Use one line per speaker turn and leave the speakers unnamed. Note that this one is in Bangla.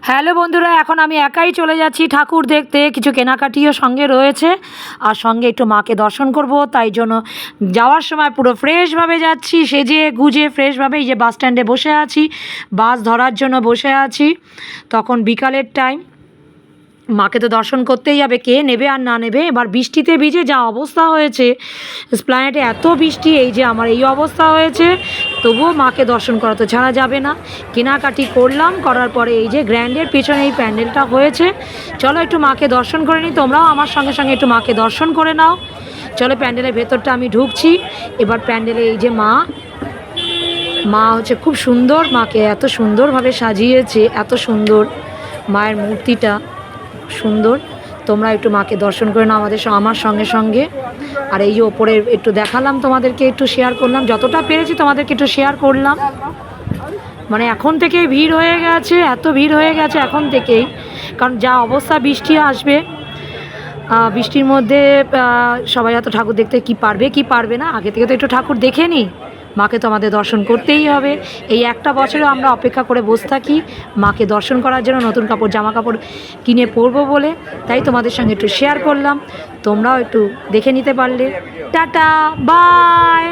হ্যালো বন্ধুরা, এখন আমি একাই চলে যাচ্ছি ঠাকুর দেখতে। কিছু কেনাকাটিও সঙ্গে রয়েছে, আর সঙ্গে একটু মাকে দর্শন করব। তাই জন্য যাওয়ার সময় পুরো ফ্রেশভাবে যাচ্ছি, সেজে গুজে ফ্রেশভাবে। এই যে বাস স্ট্যান্ডে বসে আছি, বাস ধরার জন্য বসে আছি। তখন বিকালের টাইম, মাকে তো দর্শন করতেই হবে, কে নেবে আর না নেবে। এবার বৃষ্টিতে ভিজে যা অবস্থা হয়েছে, এসপ্ল্যানেডে এত বৃষ্টি, এই যে আমার এই অবস্থা হয়েছে, তবুও মাকে দর্শন করা তো ছাড়া যাবে না। কেনাকাটি করলাম, করার পরে এই যে গ্র্যান্ডের পেছনে এই প্যান্ডেলটা হয়েছে, চলো একটু মাকে দর্শন করে নিই। তোমরাও আমার সঙ্গে সঙ্গে একটু মাকে দর্শন করে নাও। চলো, প্যান্ডেলের ভেতরটা আমি ঢুকছি। এবার প্যান্ডেলে এই যে মা হচ্ছে খুব সুন্দর, মাকে এত সুন্দরভাবে সাজিয়েছে, এত সুন্দর মায়ের মূর্তিটা সুন্দর। তোমরা একটু মাকে দর্শন করে নাও আমার সঙ্গে সঙ্গে। আর এই যে ওপরে একটু দেখালাম তোমাদেরকে, একটু শেয়ার করলাম, যতটা পেরেছি তোমাদেরকে একটু শেয়ার করলাম। মানে এখন থেকেই ভিড় হয়ে গেছে, এত ভিড় হয়ে গেছে এখন থেকেই, কারণ যা অবস্থা বৃষ্টি আসবে। বৃষ্টির মধ্যে সবাই এত ঠাকুর দেখতে কি পারবে কি পারবে না, আগে থেকে তো একটু ঠাকুর দেখে নিই। মাকে তো আমাদের দর্শন করতেই হবে। এই একটা বছরে আমরা অপেক্ষা করে বসে থাকি মাকে দর্শন করার জন্য, নতুন কাপড় জামা কাপড় কিনে পরবো বলে। তাই তোমাদের সঙ্গে একটু শেয়ার করলাম, তোমরাও একটু দেখে নিতে পারলে। Tata, by.